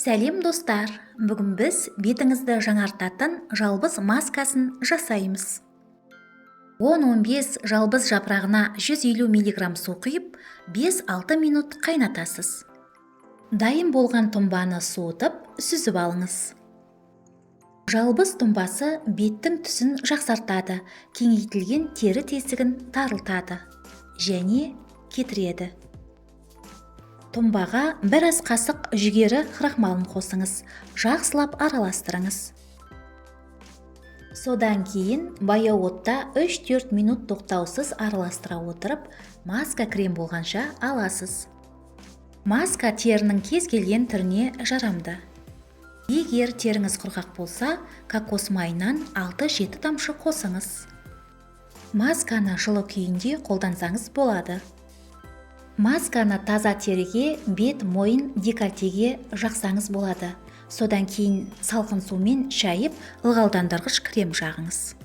Сәлем достар, бүгін біз бетіңізді жаңартатын жалбыз маскасын жасаймыз. 10-15 жалбыз жапырағына 150 мг су құйып, 5-6 минут қайнатасыз. Дайын болған тұнбаны суытып, сүзіп алыңыз. Жалбыз тұнбасы беттің түсін жақсартады, кеңейтілген тері тесігін тарылтады және кетіреді. Тұнбаға бір ас қасық жүгері крахмалын қосыңыз, жақсылап араластырыңыз. Содан кейін баяу отта 3-4 минут тоқтаусыз араластыра отырып, маска крем болғанша аласыз. Маска терінің кез келген түріне жарамды. Егер теріңіз құрғақ болса, кокос майынан 6-7 тамшы қосыңыз. Масканы жылы күйінде қолдансаңыз болады. Масканы таза теріге, бет, мойын, декольтеге жақсаңыз болады. Содан кейін салқын сумен шайып, ылғалдандырғыш крем жағыңыз.